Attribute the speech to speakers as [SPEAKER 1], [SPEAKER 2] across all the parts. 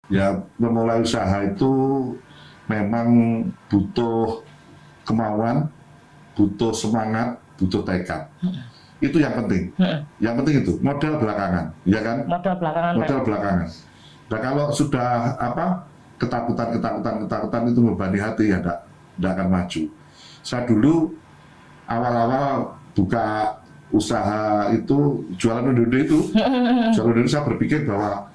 [SPEAKER 1] Ya, memulai usaha itu memang butuh kemauan, butuh semangat, butuh tekad. Itu yang penting. Yang penting itu modal belakangan, ya kan?
[SPEAKER 2] Modal belakangan.
[SPEAKER 1] Modal belakangan. Nah, kalau sudah ketakutan itu membebani hati, ya enggak akan maju. Saya dulu awal-awal buka usaha itu jualan undur-undur itu, saya berpikir bahwa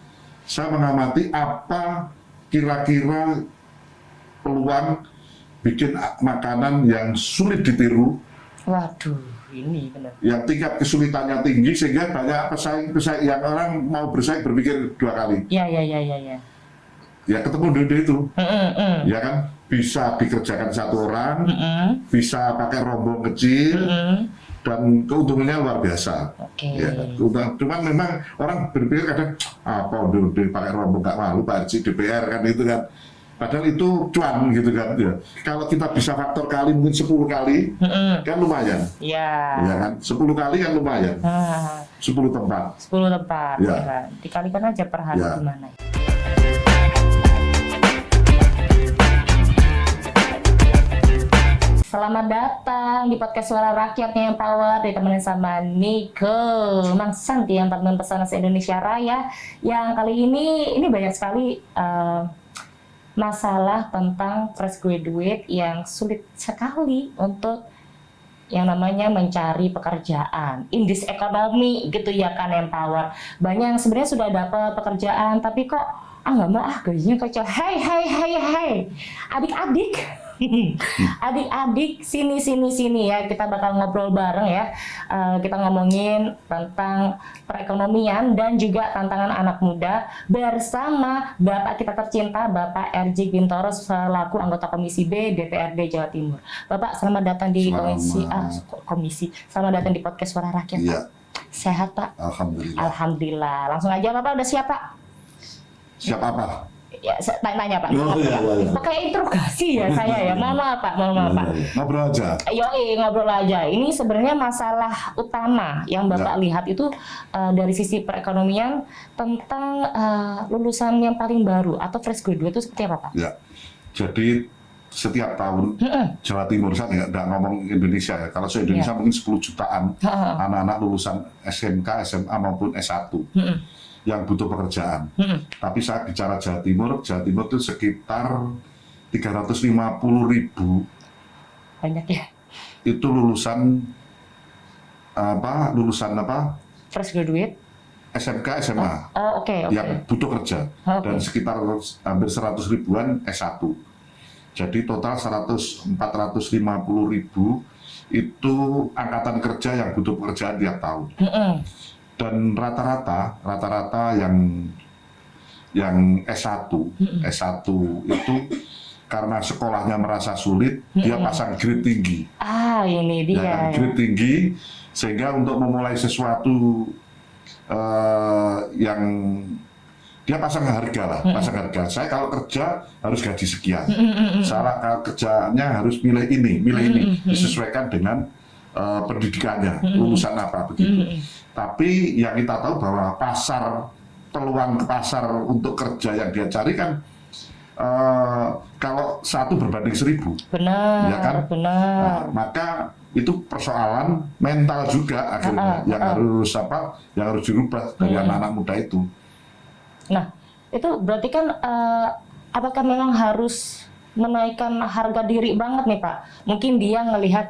[SPEAKER 1] saya mengamati apa kira-kira peluang bikin makanan yang sulit ditiru.
[SPEAKER 2] Waduh, ini benar.
[SPEAKER 1] Yang tingkat kesulitannya tinggi sehingga banyak pesaing yang orang mau bersaing berpikir dua kali.
[SPEAKER 2] Ya.
[SPEAKER 1] Ya ketemu dulu itu, ya kan bisa dikerjakan satu orang, bisa pakai rombong kecil. Dan keuntungannya luar biasa. Ya, cuman memang orang berpikir kadang apa udah pakai rombong nggak malu Pak RC DPR kan itu kan. Padahal itu cuan gitu kan. Ya. Kalau kita bisa faktor kali mungkin 10 kali kan lumayan.
[SPEAKER 2] Iya.
[SPEAKER 1] Ya kan 10 kali kan lumayan. 10 tempat.
[SPEAKER 2] 10 tempat.
[SPEAKER 1] Ya.
[SPEAKER 2] Ya. Dikalikan aja per hari
[SPEAKER 1] Ya.
[SPEAKER 2] gimana. Selamat datang di podcast Suara Rakyat yang Power, ditemenin sama Niko Mang Santi yang Departemen Pesona se-Indonesia Raya. Yang kali ini banyak sekali masalah tentang fresh graduate yang sulit sekali untuk yang namanya mencari pekerjaan in this economy gitu ya kan, Empower. Banyak yang sebenarnya sudah dapat pekerjaan tapi kok nggak mau gajinya kecil. Hey adik-adik. Adik-adik sini ya, kita bakal ngobrol bareng ya. Kita ngomongin tentang perekonomian dan juga tantangan anak muda bersama Bapak kita tercinta, Bapak RJ Bintoro selaku anggota Komisi B DPRD Jawa Timur. Bapak selamat datang di komisi. Selamat datang di podcast Suara Rakyat.
[SPEAKER 1] Iya.
[SPEAKER 2] Sehat Pak? Alhamdulillah. Langsung aja Bapak, udah siap Pak?
[SPEAKER 1] Siap apa?
[SPEAKER 2] Ya, tanya Pak.
[SPEAKER 1] Iya.
[SPEAKER 2] Pakai interogasi ya saya ya. Mohon maaf Pak.
[SPEAKER 1] Ngobrol aja.
[SPEAKER 2] Ngobrol aja. Ini sebenarnya masalah utama yang Bapak lihat itu dari sisi perekonomian tentang lulusan yang paling baru atau fresh graduate itu seperti apa Pak?
[SPEAKER 1] Ya. Jadi setiap tahun Jawa Timur, saya nggak ngomong Indonesia ya. Kalau se-Indonesia mungkin 10 jutaan anak-anak lulusan SMK, SMA maupun S1. Yang butuh pekerjaan. Tapi saya bicara Jawa Timur itu sekitar 350.000.
[SPEAKER 2] Banyak ya.
[SPEAKER 1] Itu lulusan
[SPEAKER 2] Fresh graduate.
[SPEAKER 1] SMK, SMA.
[SPEAKER 2] Oke.
[SPEAKER 1] Yang butuh kerja. Dan sekitar hampir 100 ribuan S1. Jadi total 450.000 itu angkatan kerja yang butuh pekerjaan tiap tahun. Dan rata-rata yang S1 itu karena sekolahnya merasa sulit, dia pasang grade tinggi.
[SPEAKER 2] Ini dia.
[SPEAKER 1] Ya kan? Grade tinggi sehingga untuk memulai sesuatu yang dia pasang harga lah, pasang harga. Saya kalau kerja harus gaji sekian. Saya kalau kerjanya harus milih ini, disesuaikan dengan pendidikannya, lulusan apa begitu. Tapi yang kita tahu bahwa peluang pasar untuk kerja yang dia cari kan kalau 1 berbanding 1000.
[SPEAKER 2] Benar,
[SPEAKER 1] ya kan?
[SPEAKER 2] Benar.
[SPEAKER 1] Nah, maka itu persoalan mental juga akhirnya yang harus dirubah dari anak-anak muda itu.
[SPEAKER 2] Nah, itu berarti kan apakah memang harus menaikkan harga diri banget nih Pak? Mungkin dia ngelihat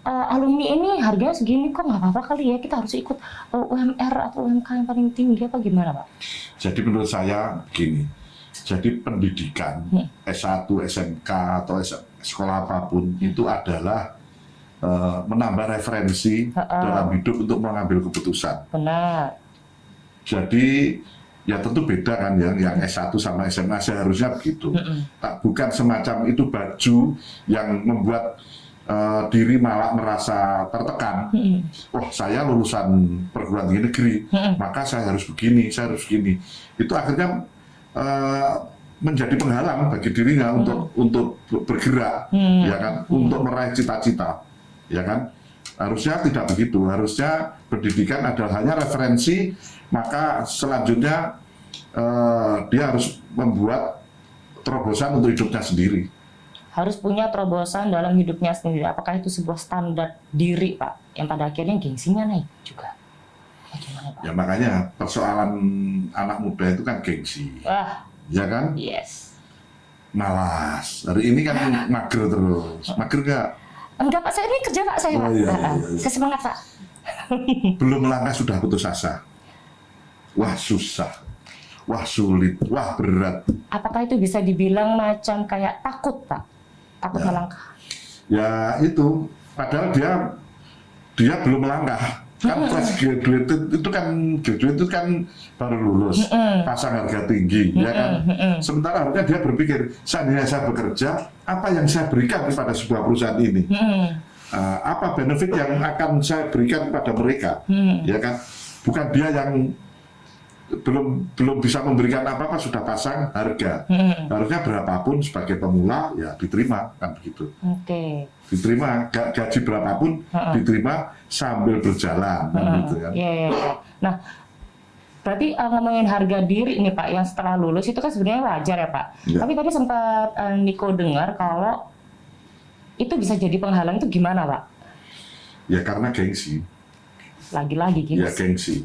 [SPEAKER 2] alumni ini harganya segini kok nggak apa-apa kali ya, kita harus ikut UMR atau UMK yang paling tinggi apa gimana Pak?
[SPEAKER 1] Jadi menurut saya begini, jadi pendidikan S1, SMK atau sekolah apapun itu adalah menambah referensi dalam hidup untuk mengambil keputusan.
[SPEAKER 2] Benar.
[SPEAKER 1] Jadi ya tentu beda kan yang S1 sama SMA seharusnya begitu. Bukan semacam itu baju yang membuat diri malah merasa tertekan. Saya lulusan perguruan tinggi negeri, maka saya harus begini. Itu akhirnya menjadi penghalang bagi dirinya untuk bergerak, ya kan, untuk meraih cita-cita, ya kan. Harusnya tidak begitu. Harusnya pendidikan adalah hanya referensi, maka selanjutnya dia harus membuat terobosan untuk hidupnya sendiri.
[SPEAKER 2] Harus punya terobosan dalam hidupnya sendiri. Apakah itu sebuah standar diri, Pak? Yang pada akhirnya gengsinya naik juga. Bagaimana, Pak?
[SPEAKER 1] Ya makanya persoalan anak muda itu kan gengsi,
[SPEAKER 2] Wah,
[SPEAKER 1] ya kan?
[SPEAKER 2] yes.
[SPEAKER 1] Malas. Hari ini kan mager terus. Mager nggak?
[SPEAKER 2] Enggak, Pak. Saya ini kerja, Pak. Saya, Pak.
[SPEAKER 1] Oh, iya,
[SPEAKER 2] Ah, ah.
[SPEAKER 1] iya, iya.
[SPEAKER 2] Saya semangat, Pak.
[SPEAKER 1] Belum melangkah sudah putus asa. Wah susah. Wah sulit. Wah berat.
[SPEAKER 2] Apakah itu bisa dibilang macam kayak takut, Pak? Takut
[SPEAKER 1] Ya.
[SPEAKER 2] melangkah.
[SPEAKER 1] Ya itu. Padahal dia belum melangkah. Kan fresh graduate itu kan baru lulus, pasang harga tinggi, ya kan. Sementara harusnya dia berpikir, seandainya saya bekerja, apa yang saya berikan kepada sebuah perusahaan ini? Apa benefit yang akan saya berikan kepada mereka, ya kan? Bukan dia yang belum bisa memberikan apa-apa sudah pasang harga. Harusnya berapapun sebagai pemula ya diterima, kan begitu.
[SPEAKER 2] Oke.
[SPEAKER 1] Diterima gaji berapapun diterima sambil berjalan, kan gitu kan.
[SPEAKER 2] Iya, iya, iya. Nah, berarti ngomongin harga diri nih, Pak, yang setelah lulus itu kan sebenarnya wajar ya, Pak.
[SPEAKER 1] Iya.
[SPEAKER 2] Tapi tadi sempat Niko dengar kalau itu bisa jadi penghalang, itu gimana, Pak?
[SPEAKER 1] Ya karena gengsi.
[SPEAKER 2] Lagi-lagi gitu.
[SPEAKER 1] Ya gengsi.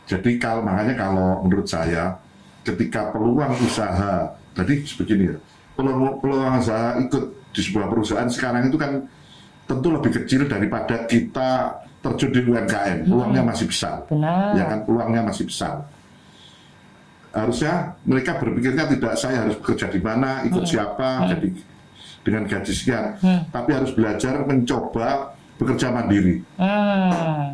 [SPEAKER 1] Jadi makanya kalau menurut saya ketika peluang usaha, tadi sebegini ya, peluang usaha ikut di sebuah perusahaan sekarang itu kan tentu lebih kecil daripada kita terjun di UMKM. Peluangnya masih besar.
[SPEAKER 2] Benar.
[SPEAKER 1] Ya kan, peluangnya masih besar. Harusnya mereka berpikirnya tidak saya harus bekerja di mana, ikut siapa, jadi dengan gaji sekian, tapi harus belajar mencoba bekerja mandiri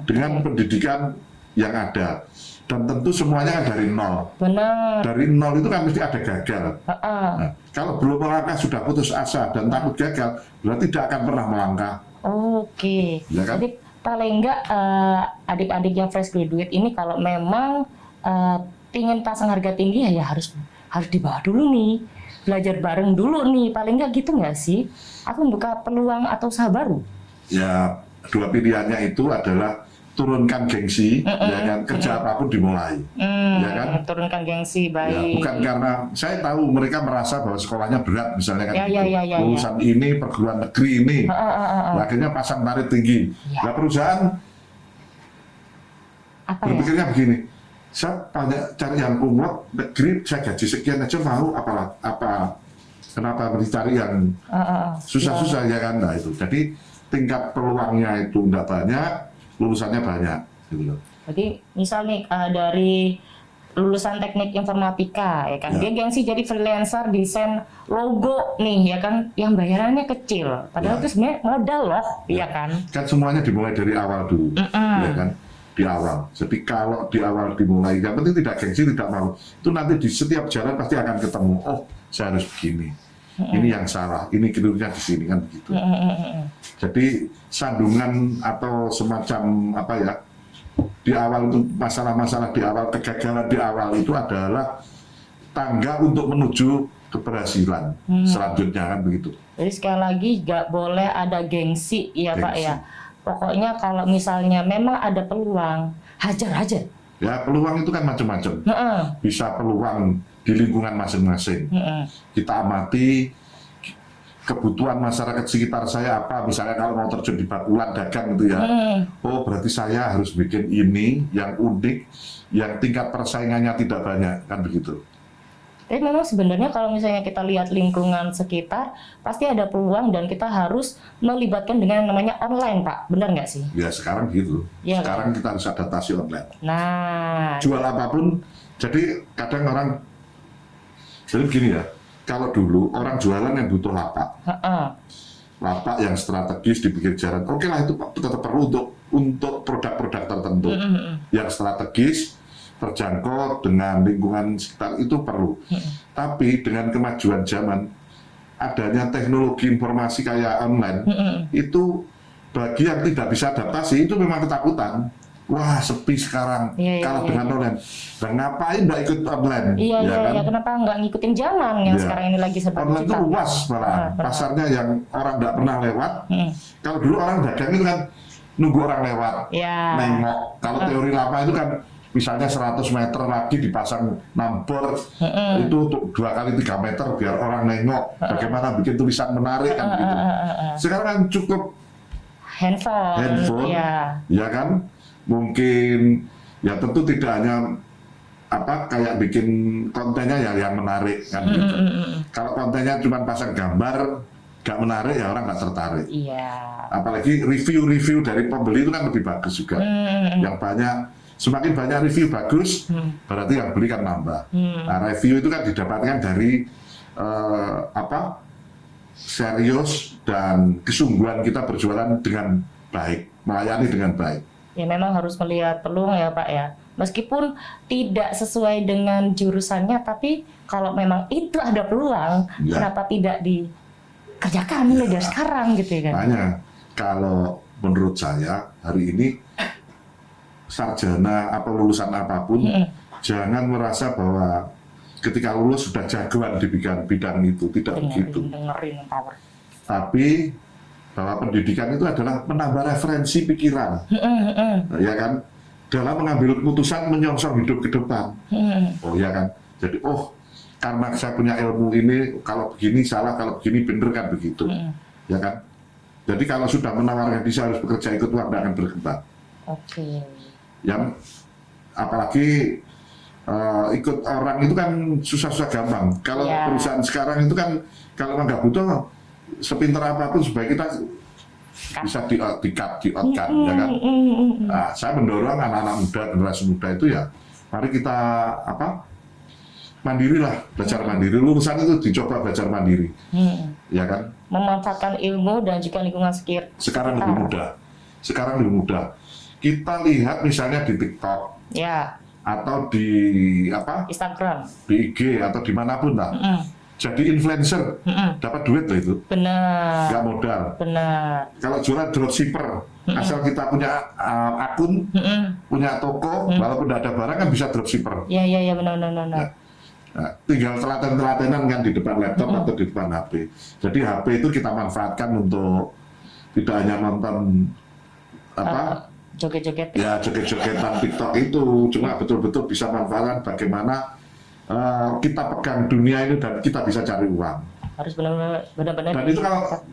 [SPEAKER 1] dengan pendidikan yang ada. Dan tentu semuanya kan dari nol.
[SPEAKER 2] Benar.
[SPEAKER 1] Dari nol itu kan mesti ada gagal. Nah, kalau belum melangkah sudah putus asa dan takut gagal, berarti tidak akan pernah melangkah.
[SPEAKER 2] Oke.
[SPEAKER 1] Ya kan?
[SPEAKER 2] Jadi paling enggak adik-adik yang fresh graduate ini kalau memang ingin pasang harga tinggi ya harus dibawa dulu nih. Belajar bareng dulu nih. Paling enggak gitu nggak sih? Aku membuka peluang atau usaha baru.
[SPEAKER 1] Ya, dua pilihannya itu adalah turunkan gengsi, ya kan, kerja apapun dimulai, ya kan.
[SPEAKER 2] Turunkan gengsi,
[SPEAKER 1] Ya,
[SPEAKER 2] baik.
[SPEAKER 1] bukan karena saya tahu mereka merasa bahwa sekolahnya berat, misalnya kan,
[SPEAKER 2] Ya,
[SPEAKER 1] gitu.
[SPEAKER 2] ya.
[SPEAKER 1] Lulusan ini perguruan negeri ini, akhirnya pasang tarif tinggi.
[SPEAKER 2] Ya.
[SPEAKER 1] Nah, perusahaan
[SPEAKER 2] Apa ya?
[SPEAKER 1] berpikirnya begini, saya banyak cari yang umur negeri, saya gaji sekian aja mau, kenapa mencari yang susah-susah, ya kan. Nah itu, jadi tingkat peluangnya itu tidak banyak, lulusannya banyak, gitu loh.
[SPEAKER 2] Jadi misal nih dari lulusan teknik informatika ya kan,
[SPEAKER 1] Ya.
[SPEAKER 2] dia gengsi jadi freelancer desain logo nih ya kan, yang bayarannya kecil, padahal
[SPEAKER 1] Ya.
[SPEAKER 2] itu sebenarnya modal loh, iya kan.
[SPEAKER 1] Kan semuanya dimulai dari awal dulu, ya kan, di awal. Jadi kalau di awal dimulai, yang penting tidak gengsi, tidak malu. Itu nanti di setiap jalan pasti akan ketemu. Oh, saya harus begini. Ini yang salah. Ini kelirunya di sini kan begitu. Jadi sandungan atau semacam apa ya, di awal itu masalah-masalah di awal, kegagalan di awal itu adalah tangga untuk menuju keberhasilan selanjutnya kan begitu.
[SPEAKER 2] Jadi sekali lagi nggak boleh ada gengsi ya Pak
[SPEAKER 1] Gengsi.
[SPEAKER 2] ya. Pokoknya kalau misalnya memang ada peluang, hajar aja.
[SPEAKER 1] Ya peluang itu kan macam-macam.
[SPEAKER 2] Heeh.
[SPEAKER 1] Bisa peluang di lingkungan masing-masing. Kita amati kebutuhan masyarakat sekitar saya apa, misalnya kalau mau terjun di bakulan dagang gitu ya. Oh berarti saya harus bikin ini yang unik, yang tingkat persaingannya tidak banyak, kan begitu.
[SPEAKER 2] Tapi memang sebenarnya kalau misalnya kita lihat lingkungan sekitar, pasti ada peluang dan kita harus melibatkan dengan yang namanya online, Pak. Benar nggak sih?
[SPEAKER 1] Ya sekarang gitu.
[SPEAKER 2] Iya,
[SPEAKER 1] Sekarang kita harus adaptasi online.
[SPEAKER 2] Nah,
[SPEAKER 1] Jual apapun, jadi kadang orang, jadi begini ya, kalau dulu orang jualan yang butuh lapak, lapak yang strategis di pinggir jalan, oke lah itu tetap perlu untuk produk-produk tertentu yang strategis, terjangkau dengan lingkungan sekitar itu perlu. Tapi dengan kemajuan zaman, adanya teknologi informasi kayak online, itu bagi yang tidak bisa adaptasi itu memang ketakutan. Wah sepi sekarang,
[SPEAKER 2] Iya,
[SPEAKER 1] kalau
[SPEAKER 2] iya,
[SPEAKER 1] dengan online. Dan ngapain nggak ikut online?
[SPEAKER 2] iya,
[SPEAKER 1] ya kan?
[SPEAKER 2] kenapa nggak ngikutin zaman yang
[SPEAKER 1] Iya.
[SPEAKER 2] sekarang ini lagi serba
[SPEAKER 1] Online itu
[SPEAKER 2] digital?
[SPEAKER 1] luas malah,
[SPEAKER 2] benar.
[SPEAKER 1] pasarnya yang orang nggak pernah lewat. Kalau dulu orang dagang itu kan nunggu orang lewat,
[SPEAKER 2] Iya.
[SPEAKER 1] nengok. Kalau teori lama itu kan misalnya 100 meter lagi dipasang nambor itu untuk 2 kali 3 meter biar orang nengok bagaimana bikin tulisan menarik kan gitu. Sekarang kan cukup
[SPEAKER 2] handphone
[SPEAKER 1] ya kan, mungkin ya tentu tidak hanya kayak bikin kontennya ya yang menarik kan gitu. Kalau kontennya cuma pasang gambar gak menarik ya orang nggak tertarik. Apalagi review-review dari pembeli itu kan lebih bagus juga. Yang semakin banyak review bagus, berarti yang beli kan nambah. Nah, review itu kan didapatkan dari serius dan kesungguhan kita berjualan dengan baik, melayani dengan baik.
[SPEAKER 2] Ya memang harus melihat peluang ya Pak ya. Meskipun tidak sesuai dengan jurusannya, tapi kalau memang itu ada peluang, kenapa tidak dikerjakan mulai dari sekarang gitu ya kan?
[SPEAKER 1] Makanya kalau menurut saya hari ini sarjana apa lulusan apapun jangan merasa bahwa ketika lulus sudah jagoan di bidang itu, tidak begitu. Tapi bahwa pendidikan itu adalah menambah referensi pikiran, ya kan? Dalam mengambil keputusan menyongsong hidup ke depan. Oh ya kan? Jadi karena saya punya ilmu ini, kalau begini salah, kalau begini bener kan begitu, ya kan? Jadi kalau sudah menawarkan diri harus bekerja ikut uang, tidak akan berkembang. Yang apalagi ikut orang itu kan susah-susah gampang. Kalau perusahaan sekarang itu kan kalau nggak butuh sepintar apapun supaya kita bisa di-cut kan, ya kan? Nah, saya mendorong anak-anak muda, generasi muda itu ya, mari kita mandiri lah, belajar mandiri. Lulusan itu dicoba belajar mandiri, ya kan?
[SPEAKER 2] Memanfaatkan ilmu dan juga lingkungan sekitar.
[SPEAKER 1] Sekarang lebih mudah. Kita lihat misalnya di TikTok, atau di
[SPEAKER 2] Instagram,
[SPEAKER 1] di IG atau dimanapun lah. Jadi influencer, dapat duit loh itu.
[SPEAKER 2] Benar.
[SPEAKER 1] Nggak modal.
[SPEAKER 2] Benar.
[SPEAKER 1] Kalau jualan dropshipper, asal kita punya akun, punya toko, walaupun tidak ada barang kan bisa dropshipper.
[SPEAKER 2] Iya, benar.
[SPEAKER 1] Nah, tinggal telaten-telatenan kan di depan laptop atau di depan HP. Jadi HP itu kita manfaatkan untuk tidak hanya nonton
[SPEAKER 2] joget-joget.
[SPEAKER 1] Ya joget-jogetan TikTok itu, cuma betul-betul bisa manfaatkan bagaimana kita pegang dunia ini dan kita bisa cari uang.
[SPEAKER 2] Harus benar-benar.
[SPEAKER 1] Dan itu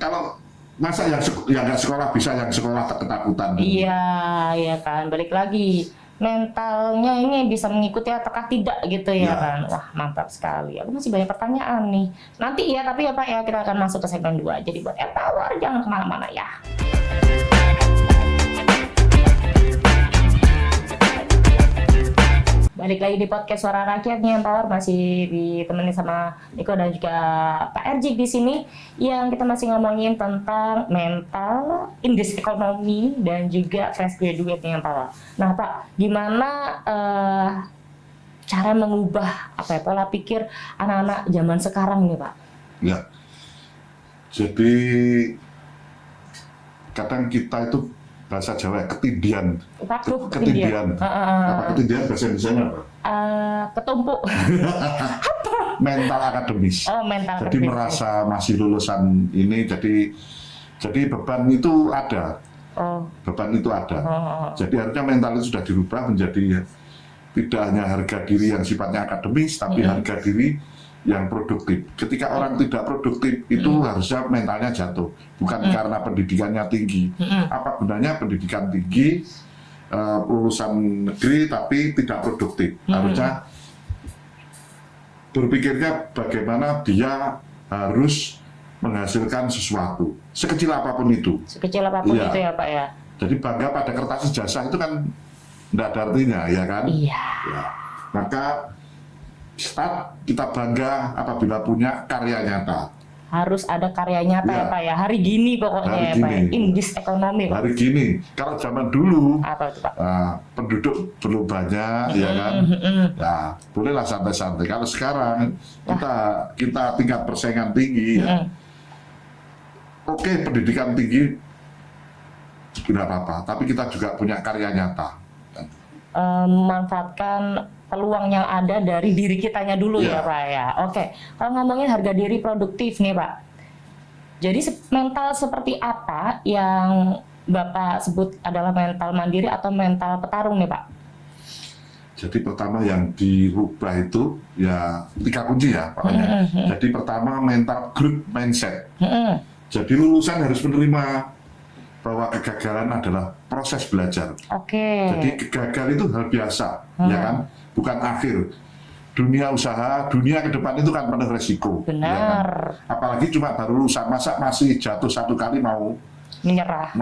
[SPEAKER 1] kalau masa yang nggak sekolah bisa, yang sekolah ketakutan.
[SPEAKER 2] Iya kan. Balik lagi mentalnya ini bisa mengikuti ataukah tidak gitu ya kan. Wah mantap sekali. Aku masih banyak pertanyaan nih. Nanti ya tapi ya Pak ya kita akan masuk ke segmen 2. Jadi buat Empower jangan kemana-mana ya. Balik lagi di podcast Suara Rakyat nih Empower, masih ditemani sama Niko dan juga Pak Erjik di sini yang kita masih ngomongin tentang mental, indeks ekonomi dan juga fresh graduate nih Empower. Nah Pak, gimana cara mengubah pola pikir anak-anak zaman sekarang nih Pak?
[SPEAKER 1] Ya, jadi kadang kita itu bahasa Jawa ketindian. Ketindian. Ketindian bahasa Indonesia apa?
[SPEAKER 2] Ketumpuk.
[SPEAKER 1] Mental akademis.
[SPEAKER 2] Mental
[SPEAKER 1] jadi akademis. Merasa masih lulusan ini, jadi beban itu ada. Beban itu ada. Jadi harusnya mental itu sudah dirubah menjadi tidak hanya harga diri yang sifatnya akademis, tapi harga diri yang produktif. Ketika orang tidak produktif itu harusnya mentalnya jatuh, bukan karena pendidikannya tinggi. Apa gunanya pendidikan tinggi, lulusan negeri tapi tidak produktif? Harusnya berpikirnya bagaimana dia harus menghasilkan sesuatu, sekecil apapun itu.
[SPEAKER 2] Sekecil apapun itu ya Pak ya.
[SPEAKER 1] Jadi bangga pada kertas ijazah itu kan tidak ada artinya, ya kan?
[SPEAKER 2] Iya.
[SPEAKER 1] Ya. Maka kita bangga apabila punya karya nyata.
[SPEAKER 2] Harus ada karya nyata ya Pak ya. Hari gini pokoknya ya Pak ya. Indeks ekonomi.
[SPEAKER 1] Hari gini. Kalau zaman dulu
[SPEAKER 2] apa itu Pak?
[SPEAKER 1] Penduduk belum banyak ya kan. Ya bolehlah santai-santai. Kalau sekarang kita tingkat persaingan tinggi ya. Oke, pendidikan tinggi tidak apa-apa, tapi kita juga punya karya nyata.
[SPEAKER 2] Memanfaatkan peluang yang ada dari diri kitanya dulu ya Pak ya. Oke, kalau ngomongin harga diri produktif nih Pak. Jadi mental seperti apa yang Bapak sebut adalah mental mandiri atau mental petarung nih Pak?
[SPEAKER 1] Jadi pertama yang dirubah itu ya 3 kunci ya pokoknya. Jadi pertama mental growth mindset. Jadi lulusan harus menerima bahwa kegagalan adalah proses belajar.
[SPEAKER 2] Oke.
[SPEAKER 1] Jadi gagal itu hal biasa, ya kan? Bukan akhir. Dunia usaha, dunia ke depan itu kan penuh resiko.
[SPEAKER 2] Benar.
[SPEAKER 1] Ya kan? Apalagi cuma baru lulusan, masa masih jatuh 1 kali mau menyerah,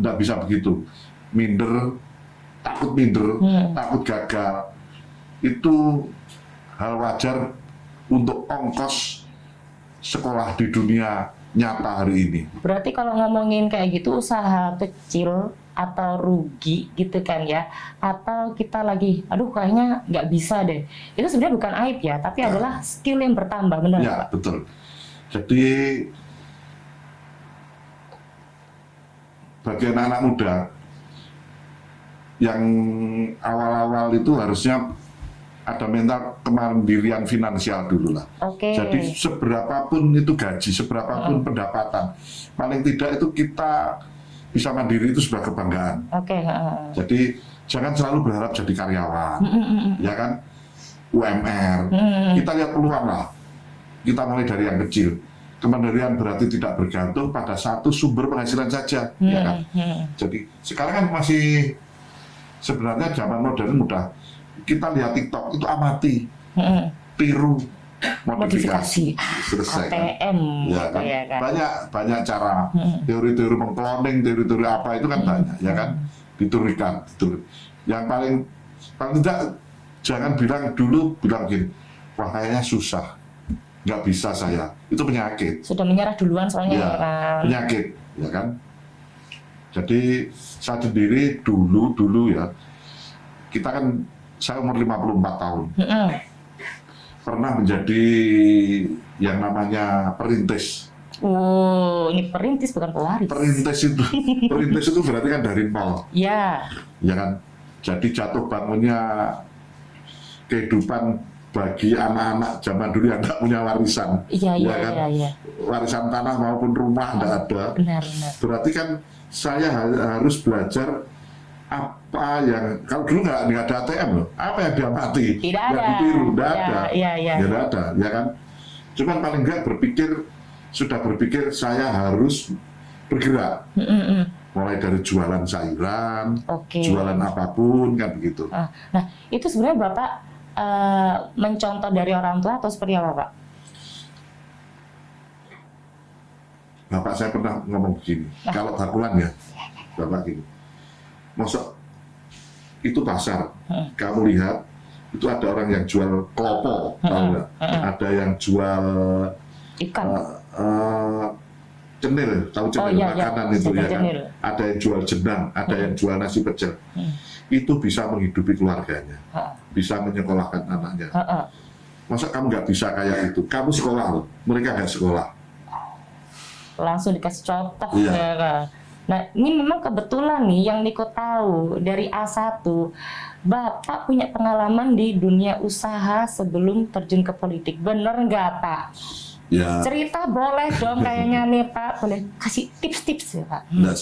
[SPEAKER 1] nggak bisa begitu. Takut minder, takut gagal. Itu hal wajar untuk ongkos sekolah di dunia nyata hari ini.
[SPEAKER 2] Berarti kalau ngomongin kayak gitu, usaha kecil atau rugi gitu kan ya, atau kita lagi, aduh kayaknya nggak bisa deh. Itu sebenarnya bukan aib ya, tapi adalah skill yang bertambah, benar
[SPEAKER 1] ya,
[SPEAKER 2] Pak?
[SPEAKER 1] Betul. Jadi bagi anak muda yang awal-awal itu harusnya ada mental kemandirian finansial dulu lah.
[SPEAKER 2] Oke.
[SPEAKER 1] Jadi seberapapun itu gaji, seberapapun pendapatan, paling tidak itu kita bisa mandiri itu sebuah kebanggaan.
[SPEAKER 2] Oke.
[SPEAKER 1] Jadi jangan selalu berharap jadi karyawan, ya kan? UMR. Kita lihat peluang lah. Kita mulai dari yang kecil. Kemandirian berarti tidak bergantung pada satu sumber penghasilan saja, ya kan? Jadi sekarang kan masih sebenarnya zaman modern mudah. Kita lihat TikTok itu amati, tiru, modifikasi, selesai
[SPEAKER 2] ATM,
[SPEAKER 1] kan?
[SPEAKER 2] ya kan?
[SPEAKER 1] Banyak cara, teori-teori mengkloning, teori-teori apa itu kan banyak, ya kan? Diturikan. Yang paling tidak jangan bilang gini, wah kayaknya susah, nggak bisa saya, itu penyakit.
[SPEAKER 2] Sudah menyerah duluan soalnya
[SPEAKER 1] Ya,
[SPEAKER 2] ya kan?
[SPEAKER 1] penyakit, ya kan? Jadi saya sendiri dulu ya, kita kan saya umur 54 tahun, pernah menjadi yang namanya perintis.
[SPEAKER 2] Oh, ini perintis bukan pewaris.
[SPEAKER 1] Perintis itu berarti kan dari nol,
[SPEAKER 2] Ya.
[SPEAKER 1] ya kan? Jadi jatuh bangunnya kehidupan bagi anak-anak zaman dulu yang nggak punya warisan,
[SPEAKER 2] Iya.
[SPEAKER 1] warisan tanah maupun rumah nggak ada.
[SPEAKER 2] Benar.
[SPEAKER 1] Berarti kan saya harus belajar apa yang, kalau dulu nggak ada ATM loh, apa yang dia mati,
[SPEAKER 2] Tidak
[SPEAKER 1] yang
[SPEAKER 2] ada.
[SPEAKER 1] ditiru, nggak
[SPEAKER 2] Ya,
[SPEAKER 1] ada,
[SPEAKER 2] iya.
[SPEAKER 1] nggak ada, ya kan? Cuman paling nggak sudah berpikir saya harus bergerak, mulai dari jualan sayuran,
[SPEAKER 2] Oke.
[SPEAKER 1] jualan apapun kan begitu.
[SPEAKER 2] Nah, itu sebenarnya Bapak mencontoh dari orang tua atau seperti apa Pak?
[SPEAKER 1] Bapak saya pernah ngomong begini, kalau bakulan ya, Bapak gini, mosok itu pasar, kamu lihat itu ada orang yang jual klopo, tahu nggak? Ada yang jual
[SPEAKER 2] Ikan.
[SPEAKER 1] cenil, tahu cenil, makanan itu ya kan?
[SPEAKER 2] Cenil.
[SPEAKER 1] Ada yang jual jenang, ada yang jual nasi pecel. Itu bisa menghidupi keluarganya, bisa menyekolahkan anaknya. Masa kamu nggak bisa kayak itu? Kamu sekolah loh, mereka nggak sekolah.
[SPEAKER 2] Langsung dikasih contoh
[SPEAKER 1] Iya.
[SPEAKER 2] ya kan. Nah, ini memang kebetulan nih yang Niko tahu dari A1, Bapak punya pengalaman di dunia usaha sebelum terjun ke politik. Bener nggak Pak?
[SPEAKER 1] Ya.
[SPEAKER 2] Cerita boleh dong kayaknya nih Pak, boleh kasih tips-tips ya Pak?
[SPEAKER 1] Nah,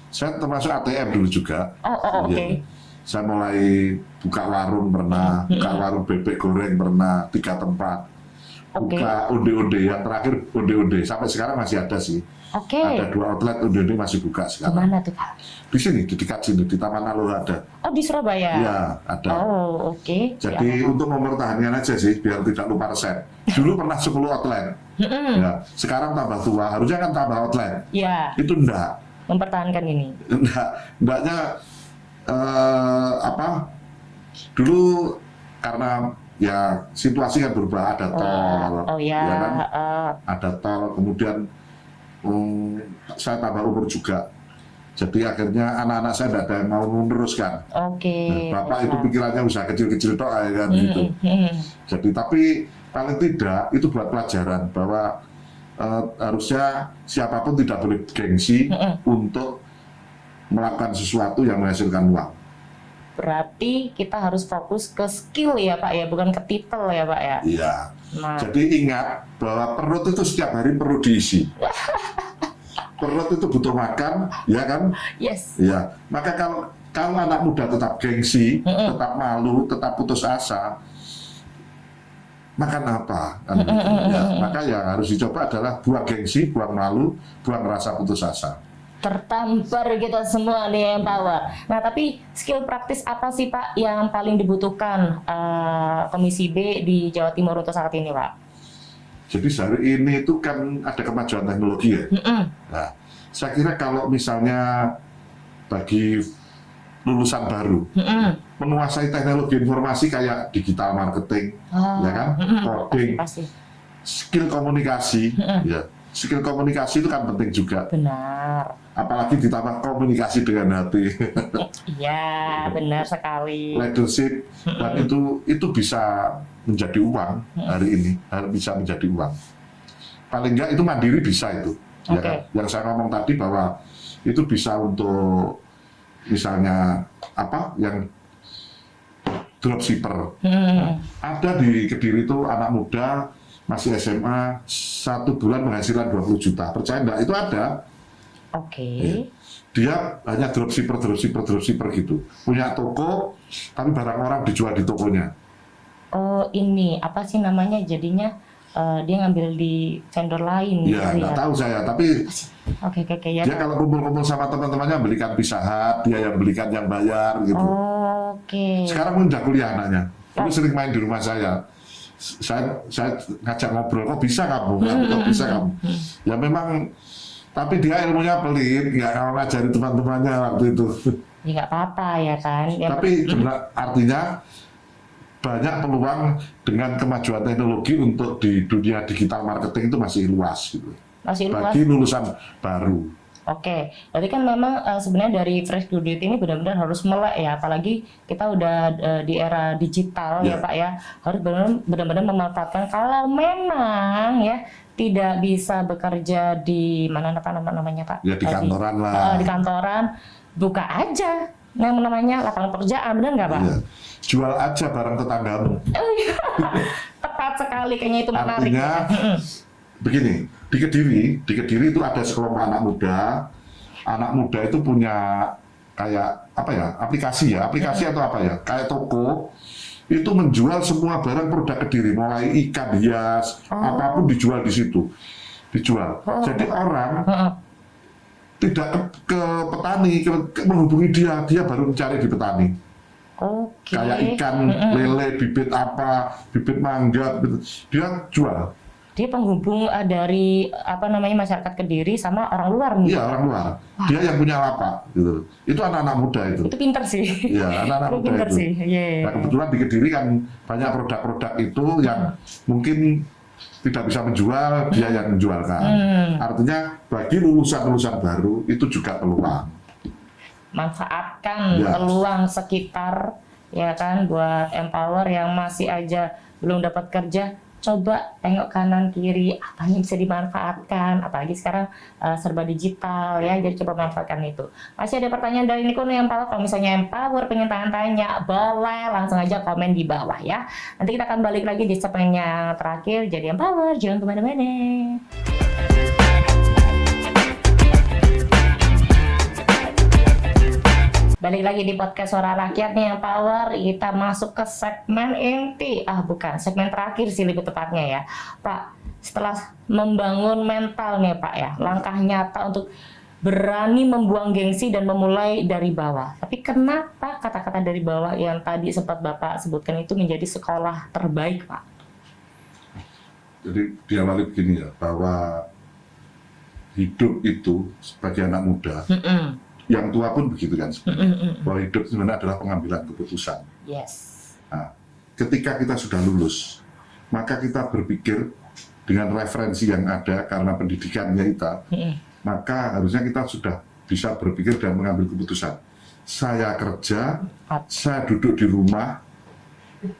[SPEAKER 1] saya termasuk ATM dulu juga.
[SPEAKER 2] Oh, oke.
[SPEAKER 1] Ya. Saya mulai buka warung pernah, buka warung bebek goreng pernah, 3 tempat.
[SPEAKER 2] Oke.
[SPEAKER 1] Buka onde-onde, yang terakhir onde-onde, sampai sekarang masih ada sih.
[SPEAKER 2] Oke.
[SPEAKER 1] Ada 2 outlet onde-onde masih buka
[SPEAKER 2] Di
[SPEAKER 1] sekarang.
[SPEAKER 2] mana tuh Pak?
[SPEAKER 1] Di sini, di dekat sini, di Taman Alur ada.
[SPEAKER 2] Oh, di Surabaya.
[SPEAKER 1] Iya, ada.
[SPEAKER 2] Oh, oke.
[SPEAKER 1] Jadi untuk mempertahankan aja sih, biar tidak lupa resep. Dulu pernah 10 outlet. Ya, sekarang tambah tua, harusnya kan tambah outlet.
[SPEAKER 2] Ya,
[SPEAKER 1] Itu enggak.
[SPEAKER 2] mempertahankan ini.
[SPEAKER 1] Enggaknya dulu karena ya situasi kan berubah, ada tol,
[SPEAKER 2] Oh ya.
[SPEAKER 1] ya kan? Ada tol, kemudian saya tambah umur juga, jadi akhirnya anak-anak saya tidak ada yang mau meneruskan.
[SPEAKER 2] Oke.
[SPEAKER 1] Nah, bapak itu pikirannya usaha kecil-kecil tok ya kan gitu. Jadi tapi paling tidak itu buat pelajaran bahwa harusnya siapapun tidak boleh gengsi untuk melakukan sesuatu yang menghasilkan uang.
[SPEAKER 2] Berarti kita harus fokus ke skill ya Pak ya, bukan ke titel ya Pak ya.
[SPEAKER 1] Iya.
[SPEAKER 2] Nah,
[SPEAKER 1] Jadi ingat bahwa perut itu setiap hari perlu diisi. Perut itu butuh makan, ya kan?
[SPEAKER 2] yes.
[SPEAKER 1] Ya. Maka kalau Kalau anak muda tetap gengsi, tetap malu, tetap putus asa, makan apa? Kan gitu. Maka yang harus dicoba adalah buang gengsi, buang malu, buang rasa putus asa.
[SPEAKER 2] Tertampar kita semua nih Empower. Nah, tapi skill praktis apa sih Pak yang paling dibutuhkan Komisi B di Jawa Timur untuk saat ini, Pak?
[SPEAKER 1] Jadi hari ini itu kan ada kemajuan teknologi ya. Nah, saya kira kalau misalnya bagi lulusan baru menguasai teknologi informasi kayak digital marketing, ya kan, coding,
[SPEAKER 2] Pasti.
[SPEAKER 1] skill komunikasi, ya, skill komunikasi itu kan penting juga.
[SPEAKER 2] Benar.
[SPEAKER 1] Apalagi ditambah komunikasi dengan hati,
[SPEAKER 2] Iya, benar sekali.
[SPEAKER 1] leadership, dan itu bisa menjadi uang hari ini, bisa menjadi uang. Paling enggak itu mandiri bisa itu, ya kan? Yang saya ngomong tadi bahwa itu bisa untuk misalnya apa yang dropshipper. Ada di Kediri itu anak muda masih SMA 1 bulan penghasilan 20 juta. Percaya enggak? Itu ada.
[SPEAKER 2] Oke.
[SPEAKER 1] Dia hanya dropshipper gitu. Punya toko, tapi barang orang dijual di tokonya.
[SPEAKER 2] Oh, ini apa sih namanya? Jadinya dia ngambil di vendor lain.
[SPEAKER 1] Ya,
[SPEAKER 2] gitu
[SPEAKER 1] nggak tahu saya. Tapi
[SPEAKER 2] Oke, ya.
[SPEAKER 1] dia kalau kumpul-kumpul sama teman-temannya belikan Pizza Hut, dia yang belikan yang bayar gitu.
[SPEAKER 2] Oke.
[SPEAKER 1] Sekarang pun udah kuliah anaknya. Dulu sering main di rumah saya. Saya ngajak ngobrol, kok bisa kamu? Kok bisa kamu? Ya memang, tapi dia ilmunya pelit, nggak mau ngajari teman-temannya waktu itu.
[SPEAKER 2] Ya nggak apa-apa ya kan.
[SPEAKER 1] Tapi artinya banyak peluang dengan kemajuan teknologi untuk di dunia digital marketing itu masih luas gitu.
[SPEAKER 2] Masih luas.
[SPEAKER 1] Bagi lulusan baru.
[SPEAKER 2] Oke, berarti kan memang sebenarnya dari fresh graduate ini benar-benar harus melek ya, apalagi kita udah di era digital ya Pak ya, harus benar-benar memanfaatkan kalau memang ya tidak bisa bekerja di mana namanya Pak?
[SPEAKER 1] Ya di kantoran lah.
[SPEAKER 2] Di kantoran, buka aja yang namanya lapangan pekerjaan, benar nggak Pak?
[SPEAKER 1] Iya. Jual aja barang tetanggamu.
[SPEAKER 2] Tepat sekali, kayaknya itu menarik.
[SPEAKER 1] Artinya begini, di Kediri itu ada sekelompok anak muda. Anak muda itu punya kayak apa ya, aplikasi atau apa ya, kayak toko. Itu menjual semua barang produk Kediri, mulai ikan hias, apapun dijual di situ. Dijual. Jadi orang tidak ke petani, menghubungi dia baru mencari di petani.
[SPEAKER 2] Oke.
[SPEAKER 1] Kayak ikan lele, bibit apa, bibit mangga, dia jual.
[SPEAKER 2] Dia penghubung dari apa namanya masyarakat Kediri sama orang luar nih.
[SPEAKER 1] Iya, orang luar. Dia yang punya lapak gitu. Itu anak-anak muda itu.
[SPEAKER 2] Itu pinter sih.
[SPEAKER 1] Iya, anak-anak muda
[SPEAKER 2] pinter
[SPEAKER 1] itu.
[SPEAKER 2] Sih. Yeah.
[SPEAKER 1] Nah, kebetulan di Kediri kan banyak produk-produk itu yang mungkin tidak bisa menjual, dia yang menjualkan. Artinya bagi lulusan-lulusan baru itu juga peluang.
[SPEAKER 2] Manfaatkan peluang sekitar ya kan buat Empower yang masih aja belum dapat kerja. Coba tengok kanan kiri apa yang bisa dimanfaatkan, apalagi sekarang serba digital ya, jadi coba manfaatkan itu. Masih ada pertanyaan dari Niko nih Empower, kalau misalnya Empower pengen tanya boleh langsung aja komen di bawah ya. Nanti kita akan balik lagi di segmen yang terakhir, jadi Empower jangan kemana-mana. Balik lagi di podcast Suara Rakyat nih yang Power, kita masuk ke segmen inti. Bukan, segmen terakhir sih lebih tepatnya ya. Pak, setelah membangun mental nih Pak ya, langkah nyata untuk berani membuang gengsi dan memulai dari bawah. Tapi kenapa kata-kata dari bawah yang tadi sempat Bapak sebutkan itu menjadi sekolah terbaik Pak?
[SPEAKER 1] Jadi diawali begini ya, bahwa hidup itu sebagai anak muda, yang tua pun begitu kan sebenarnya. Bahwa hidup sebenarnya adalah pengambilan keputusan.
[SPEAKER 2] Yes.
[SPEAKER 1] Nah, ketika kita sudah lulus, maka kita berpikir dengan referensi yang ada karena pendidikannya kita, maka harusnya kita sudah bisa berpikir dan mengambil keputusan. Saya kerja, saya duduk di rumah,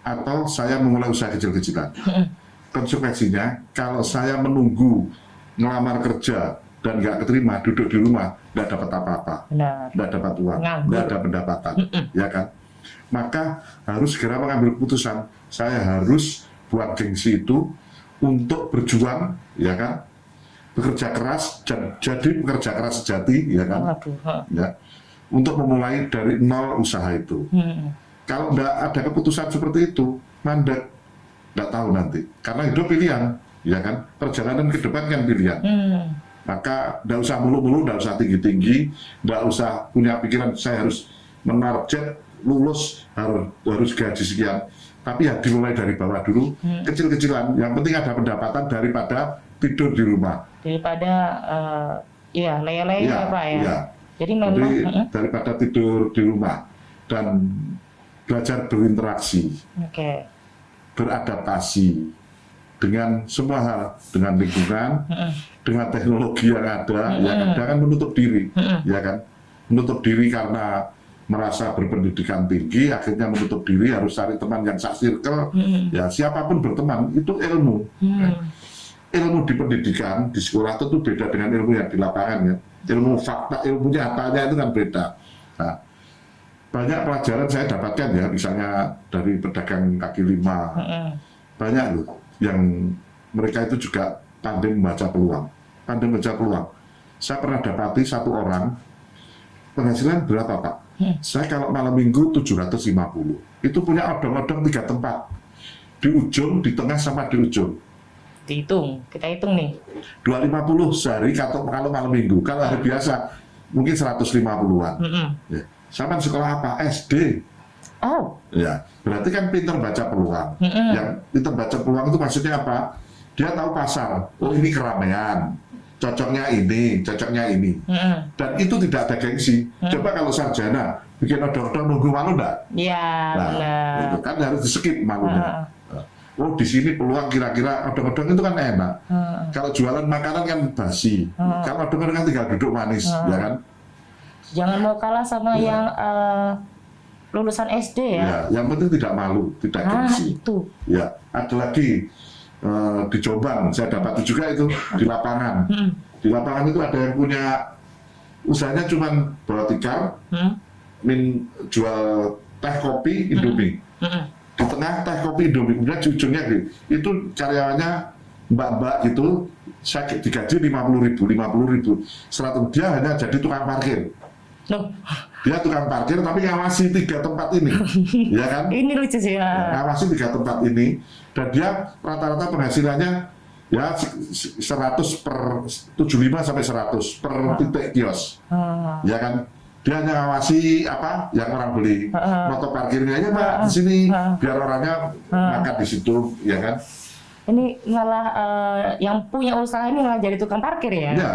[SPEAKER 1] atau saya memulai usaha kecil-kecilan. Konsekuensinya, kalau saya menunggu ngelamar kerja dan nggak keterima, duduk di rumah, nggak dapat apa-apa, nggak dapat uang, nggak ada pendapatan, ya kan? Maka harus segera mengambil keputusan. Saya harus buat gengsi itu untuk berjuang, ya kan? Bekerja keras, jadi pekerja keras sejati, ya kan? Ya. untuk memulai dari nol usaha itu. Kalau nggak ada keputusan seperti itu, mandek, nggak tahu nanti. Karena hidup pilihan, ya kan? Perjalanan ke depan kan pilihan. Maka nggak usah mulu-mulu, nggak usah tinggi-tinggi, nggak usah punya pikiran saya harus menarget lulus harus gaji sekian. Tapi ya dimulai dari bawah dulu, kecil-kecilan. Yang penting ada pendapatan daripada tidur di rumah.
[SPEAKER 2] Daripada ya lele-lele
[SPEAKER 1] Ya,
[SPEAKER 2] Pak ya.
[SPEAKER 1] ya.
[SPEAKER 2] Jadi memang
[SPEAKER 1] Daripada tidur di rumah dan belajar berinteraksi, beradaptasi dengan semua hal, dengan lingkungan, dengan teknologi yang ada, yang ada kan menutup diri, ya kan, menutup diri karena merasa berpendidikan tinggi, akhirnya menutup diri harus cari teman yang sak-circle, ya siapapun berteman itu ilmu. Ilmu di pendidikan di sekolah itu beda dengan ilmu yang di lapangan ya. Ilmu fakta, ilmu nyatanya itu kan beda. Nah, banyak pelajaran saya dapatkan ya, misalnya dari pedagang kaki lima, banyak loh yang mereka itu juga pandai membaca peluang, Saya pernah dapati satu orang penghasilan berapa Pak? Saya kalau malam minggu 750, itu punya odong-odong 3 tempat, di ujung, di tengah sama di ujung.
[SPEAKER 2] kita hitung nih.
[SPEAKER 1] 250 sehari kalau malam minggu, kalau hari biasa mungkin 150-an. Ya. Sama sekolah apa? SD.
[SPEAKER 2] Oh.
[SPEAKER 1] Ya, berarti kan pintar baca peluang. Yang pintar baca peluang itu maksudnya apa? Dia tahu pasar. Oh ini keramaian, cocoknya ini, cocoknya ini. Dan itu tidak ada gengsi. Coba kalau sarjana bikin odong-odong nunggu malu enggak?
[SPEAKER 2] Iya,
[SPEAKER 1] nah,
[SPEAKER 2] benar.
[SPEAKER 1] itu kan harus di-skip malunya. Oh di sini peluang kira-kira odong-odong itu kan enak. Kalau jualan makanan kan basi. Kalau odong-odong kan tinggal duduk manis, ya kan?
[SPEAKER 2] Jangan mau kalah sama yang lulusan SD ya.
[SPEAKER 1] Ya, yang penting tidak malu, tidak gengsi.
[SPEAKER 2] Itu.
[SPEAKER 1] Ya, ada lagi di Jombang, saya dapati juga itu di lapangan. Di lapangan itu ada yang punya usahanya cuma bawa tikar, jual teh kopi Indomie. Di tengah teh kopi Indomie, kemudian di ujungnya gitu. Itu karyawannya mbak-mbak gitu, saya digaji 50.000. Setelah itu dia hanya jadi tukang parkir. Dia tukang parkir tapi ngawasi 3 tempat ini, ya kan?
[SPEAKER 2] Ini lucu sih ya.
[SPEAKER 1] Ngawasi 3 tempat ini, dan dia rata-rata penghasilannya ya 100 per 75 sampai 100 per titik kios, ya kan? Dia hanya ngawasi apa yang orang beli, motor parkirnya aja Pak di sini, biar orangnya makan di situ, ya kan?
[SPEAKER 2] Ini malah yang punya usaha ini malah jadi tukang parkir ya?
[SPEAKER 1] Ya,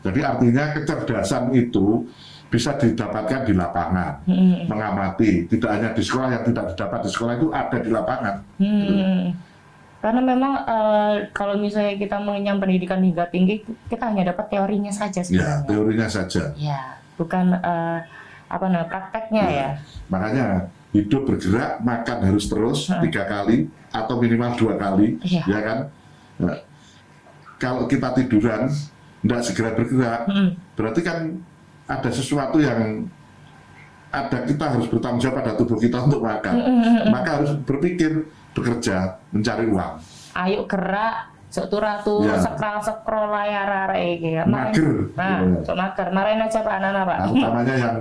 [SPEAKER 1] jadi artinya kecerdasan itu bisa didapatkan di lapangan, mengamati, tidak hanya di sekolah, yang tidak didapat di sekolah itu ada di lapangan.
[SPEAKER 2] Karena memang kalau misalnya kita mengenyam pendidikan hingga tinggi, kita hanya dapat teorinya saja sebenarnya.
[SPEAKER 1] Ya, teorinya saja.
[SPEAKER 2] Ya, bukan prakteknya ya.
[SPEAKER 1] Makanya hidup bergerak, makan harus terus 3 kali atau minimal 2 kali, ya kan? Nah, kalau kita tiduran, tidak segera bergerak, berarti kan ada sesuatu yang kita harus bertanggung jawab pada tubuh kita untuk makan. Maka harus berpikir, bekerja, mencari uang.
[SPEAKER 2] Ayo gerak, sok ratu, scroll layar iki ya.
[SPEAKER 1] Mager.
[SPEAKER 2] Mager. Marahin aja Pak anak-anak Pak.
[SPEAKER 1] Nah, utamanya yang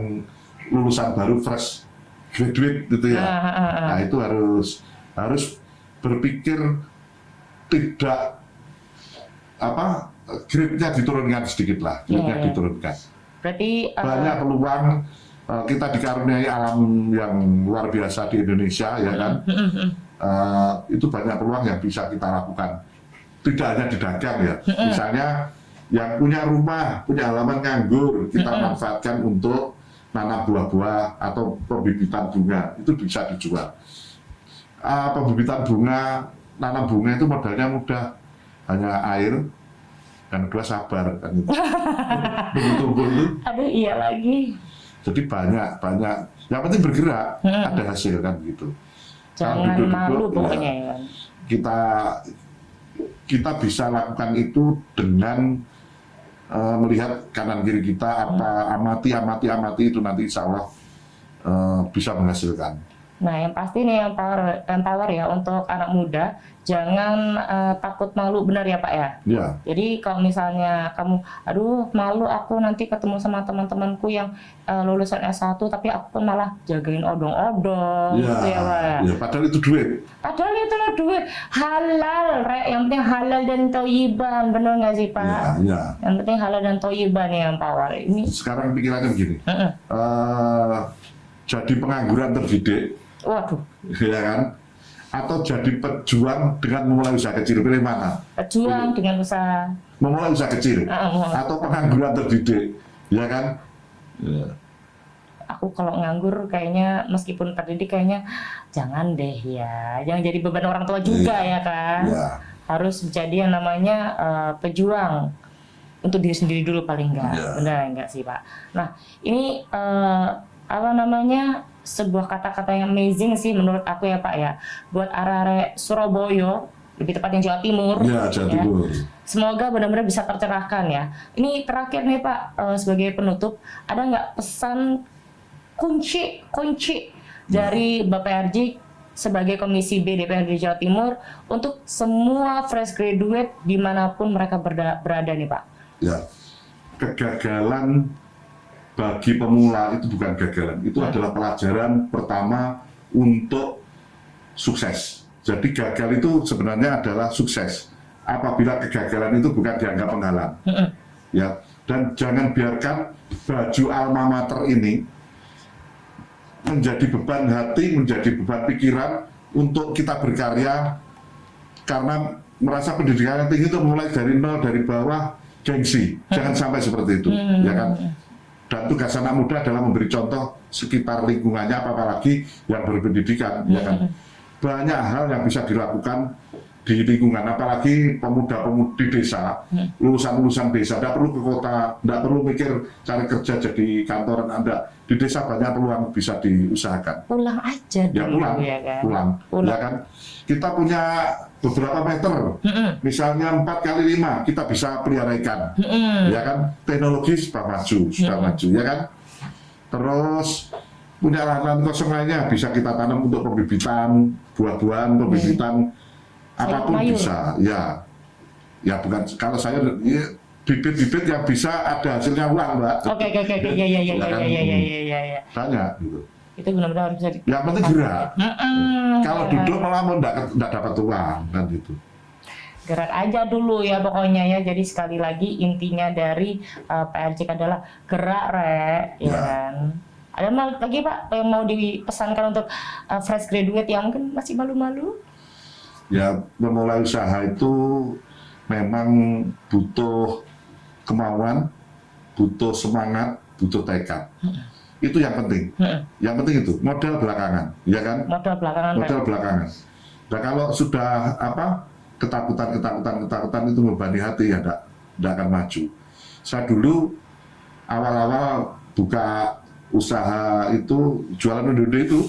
[SPEAKER 1] lulusan baru fresh graduate gitu ya. Nah, itu harus berpikir tidak grade-nya diturunkan sedikit lah, diturunkan.
[SPEAKER 2] Berarti
[SPEAKER 1] banyak peluang, kita dikaruniai alam yang luar biasa di Indonesia, ya kan? Itu banyak peluang yang bisa kita lakukan. Tidak hanya di dagang ya, misalnya yang punya rumah, punya halaman nganggur, kita manfaatkan untuk nanam buah-buah atau pembibitan bunga, itu bisa dijual. Pembibitan bunga, nanam bunga itu modalnya mudah, hanya air, dan kedua sabar kan itu. Tumbuh itu.
[SPEAKER 2] Aduh iya lagi.
[SPEAKER 1] Jadi banyak. Yang penting bergerak, ada hasil kan gitu.
[SPEAKER 2] Jangan malu pokoknya ya.
[SPEAKER 1] Kita bisa lakukan itu dengan melihat kanan kiri kita, amati itu nanti insya Allah bisa menghasilkan.
[SPEAKER 2] Nah, yang pasti nih empower ya untuk anak muda, jangan takut malu, benar ya Pak ya?
[SPEAKER 1] Ya,
[SPEAKER 2] Jadi kalau misalnya kamu, aduh malu aku nanti ketemu sama teman-temanku yang lulusan S1, tapi aku kan malah jagain odong-odong,
[SPEAKER 1] ya,
[SPEAKER 2] gitu ya Pak ya?
[SPEAKER 1] ya, padahal itu duit.
[SPEAKER 2] Padahal itu loh duit halal, Rek. Yang penting halal dan toyiban, benar nggak sih Pak?
[SPEAKER 1] Ya, ya.
[SPEAKER 2] Yang penting halal dan toyiban ya empower. Ini,
[SPEAKER 1] Sekarang pikirannya begini, jadi pengangguran terdidik,
[SPEAKER 2] waduh,
[SPEAKER 1] ya kan? Atau jadi pejuang dengan memulai usaha kecil, pilih mana?
[SPEAKER 2] pejuang dengan usaha.
[SPEAKER 1] Memulai usaha kecil, atau pengangguran terdidik, ya kan? Ya.
[SPEAKER 2] Aku kalau nganggur kayaknya meskipun terdidik kayaknya jangan deh ya, jangan jadi beban orang tua juga ya kan.
[SPEAKER 1] Ya.
[SPEAKER 2] Harus menjadi yang namanya pejuang untuk diri sendiri dulu paling enggak.
[SPEAKER 1] Ya.
[SPEAKER 2] Benar enggak sih Pak? Nah ini apa namanya, sebuah kata-kata yang amazing sih menurut aku ya Pak ya, buat arek-arek Surabaya, lebih tepatnya Jawa Timur.
[SPEAKER 1] Ya, Jawa Timur.
[SPEAKER 2] Semoga benar-benar bisa tercerahkan ya. Ini terakhir nih Pak, sebagai penutup, ada nggak pesan kunci dari Bapak RJ sebagai Komisi B DPRD Jawa Timur untuk semua fresh graduate dimanapun mereka berada nih Pak?
[SPEAKER 1] Ya, kegagalan bagi pemula itu bukan gagalan, itu adalah pelajaran pertama untuk sukses. Jadi gagal itu sebenarnya adalah sukses apabila kegagalan itu bukan dianggap penghalang. Ya, dan jangan biarkan baju alma mater ini menjadi beban hati, menjadi beban pikiran untuk kita berkarya, karena merasa pendidikan yang tinggi itu mulai dari nol, dari bawah, gengsi. Jangan sampai seperti itu, ya kan? Dan tugas anak muda adalah memberi contoh sekitar lingkungannya, apalagi yang berpendidikan, ya kan? Banyak hal yang bisa dilakukan di lingkungan, apalagi pemuda-pemudi desa, lulusan-lulusan desa, tidak perlu ke kota, tidak perlu mikir cari kerja jadi kantoran Anda. Di desa banyak peluang bisa diusahakan.
[SPEAKER 2] Pulang aja dulu
[SPEAKER 1] Ya pulang,
[SPEAKER 2] ya kan?
[SPEAKER 1] pulang, ya kan? Kita punya beberapa meter, misalnya 4 kali 5, kita bisa pelihara ikan, ya kan? Teknologi sudah maju, ya kan? Terus punya lahan kosong lainnya bisa kita tanam untuk pembibitan buah-buahan, pembibitan apapun bisa, ya. Ya bukan, kalau saya ya, bibit-bibit yang bisa ada hasilnya uang, Mbak.
[SPEAKER 2] Oke, ya.
[SPEAKER 1] Banyak gitu.
[SPEAKER 2] Itu benar-benar harus bisa
[SPEAKER 1] Yang penting gerak. Kalau duduk malah enggak dapat uang kan gitu.
[SPEAKER 2] Gerak aja dulu ya pokoknya ya. Jadi sekali lagi intinya dari PRJ adalah gerak, Rek, ya kan. Ada lagi Pak yang mau dipesankan untuk fresh graduate yang mungkin masih malu-malu?
[SPEAKER 1] Ya, memulai usaha itu memang butuh kemauan, butuh semangat, butuh tekad. Itu yang penting. Yang penting itu modal belakangan, ya kan?
[SPEAKER 2] Modal belakangan.
[SPEAKER 1] Modal belakangan. Nah kalau sudah ketakutan itu membebani hati, ya enggak akan maju. Saya dulu awal-awal buka usaha itu jualan undur-undur itu,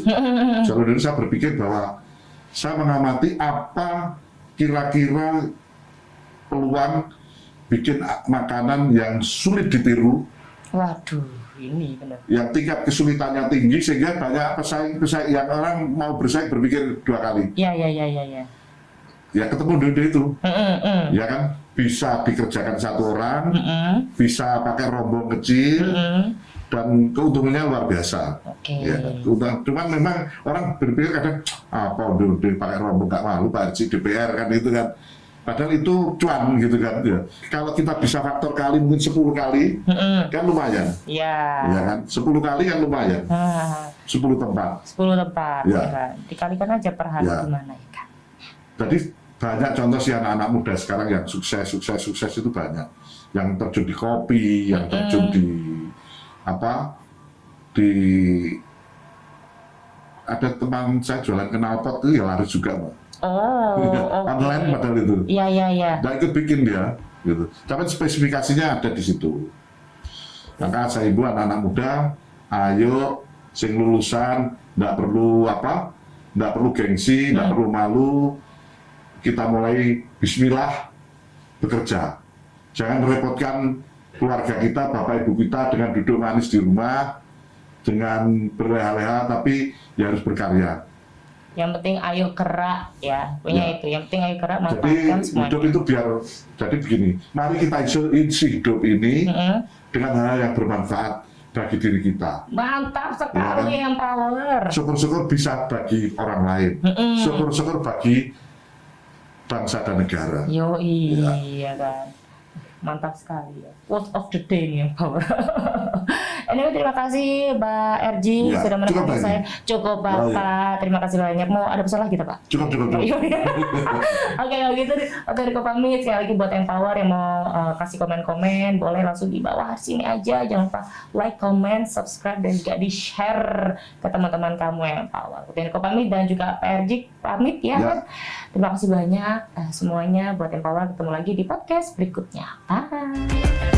[SPEAKER 1] saya berpikir bahwa saya mengamati apa kira-kira peluang bikin makanan yang sulit ditiru.
[SPEAKER 2] Waduh, ini benar.
[SPEAKER 1] Yang tingkat kesulitannya tinggi sehingga banyak pesaing yang orang mau bersaing berpikir 2 kali.
[SPEAKER 2] Ya.
[SPEAKER 1] Ya ketemu dulu itu, ya kan bisa dikerjakan 1 orang, bisa pakai rombong kecil, dan keuntungannya luar biasa. Ya, cuman memang orang berpikir kadang apa udah pakai rombong nggak malu Pak RJ DPR kan itu kan. Padahal itu cuan gitu kan. Ya. Kalau kita bisa faktor kali mungkin 10 kali kan lumayan.
[SPEAKER 2] Iya.
[SPEAKER 1] Ya kan 10 kali kan lumayan. 10 tempat.
[SPEAKER 2] 10 tempat.
[SPEAKER 1] Ya.
[SPEAKER 2] Ya. Dikalikan aja per hari gimana ya kan.
[SPEAKER 1] Jadi banyak contoh sih anak-anak muda sekarang yang sukses itu banyak. Yang terjun di kopi, yang terjun di ada teman saya jualan knalpot itu ya laris juga, Mbak. Online padahal itu.
[SPEAKER 2] Iya.
[SPEAKER 1] Dan ikut bikin dia, gitu. Tapi spesifikasinya ada di situ. Maka saya ibu anak-anak muda, ayo sing lulusan, nggak perlu gengsi, nggak perlu malu. Kita mulai Bismillah bekerja. Jangan repotkan keluarga kita, bapak ibu kita dengan duduk manis di rumah. dengan berleha-leha, tapi ya harus berkarya.
[SPEAKER 2] Yang penting ayo gerak ya, punya
[SPEAKER 1] Ya.
[SPEAKER 2] itu. Yang penting ayo gerak,
[SPEAKER 1] Jadi
[SPEAKER 2] manfaatkan semuanya.
[SPEAKER 1] hidup itu biar, jadi begini, mari kita isi hidup ini
[SPEAKER 2] Mm-mm.
[SPEAKER 1] dengan hal yang bermanfaat bagi diri kita.
[SPEAKER 2] Mantap sekali
[SPEAKER 1] Ya.
[SPEAKER 2] yang power.
[SPEAKER 1] Syukur-syukur bisa bagi orang lain,
[SPEAKER 2] Mm-mm.
[SPEAKER 1] syukur-syukur bagi bangsa dan negara.
[SPEAKER 2] Yoi,
[SPEAKER 1] Ya.
[SPEAKER 2] ya kan. Mantap sekali ya. Word of the day nih yang power. Anyway, terima kasih Mbak RG
[SPEAKER 1] Ya,
[SPEAKER 2] sudah
[SPEAKER 1] cukup
[SPEAKER 2] menemani
[SPEAKER 1] banyak.
[SPEAKER 2] saya. Cukup
[SPEAKER 1] Oh, iya.
[SPEAKER 2] Bapak. Terima kasih banyak. Mau ada pesan lagi Pak?
[SPEAKER 1] Cukup.
[SPEAKER 2] Iya. Oke, kalau gitu Oke Riko pamit. Sekali lagi buat Empower yang mau kasih komen-komen, boleh langsung di bawah sini aja. Jangan lupa like, comment, subscribe, dan juga di-share ke teman-teman kamu yang Empower. Oke, Riko pamit dan juga Pak RG pamit ya.
[SPEAKER 1] Ya.
[SPEAKER 2] Terima kasih banyak semuanya buat Empower. Ketemu lagi di podcast berikutnya. Bye.